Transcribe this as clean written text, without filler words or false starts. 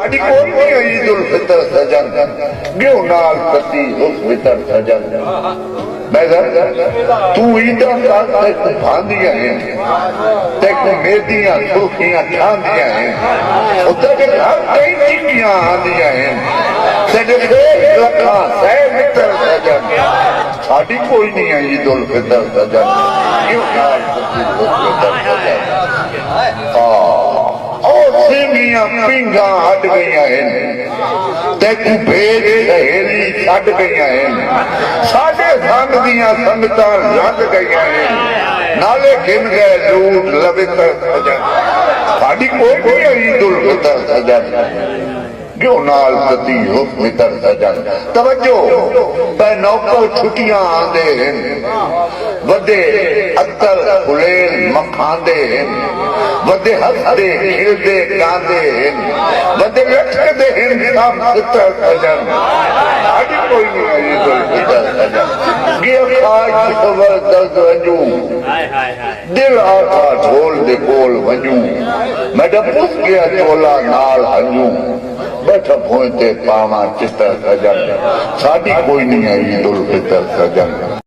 साड़ी कोई नहीं है ईद उल फितर सजन क्यों नाल कती उस फितर सजन मगर तू ईदा का तेक भांदियां हैं तेक मेदियां सुर्खियां ठांदियां हैं उधर के घर कई टिकियां आंदियां हैं तेरे खेत लखा सै फितर सजन साड़ी कोई नहीं है ईद उल फितर सजन क्यों नाल कती उस फितर सजन सिंगियां पिंगा हट गई हैं तेकू भेज सहेली छड़ गई हैं साढ़े संग दियां संगतां लग गई हैं नाले गिन गए लूट लवित्र सजन साड़ी कोई नहीं है ईद उल फितर सजन क्यों नाल कती हो फितर सजन तवज्जो पे नौकर छुट्टियां आंदे हैं वदे अत्तर फुलेल मखांदे हैं वदे हंसदे खिलदे गांदे हैं वदे लटकदे हैं सब फितर सजन साड़ी कोई नहीं है ईद उल फितर सजन ये खाज खबर दर्द वंजू दिल आखा ढोल दे कोल वंजू मैडा पुस गया चोला नाल हंजू बैठा भोंते पावा चितर सजन साड़ी कोई नहीं है ईद उल फितर सजन।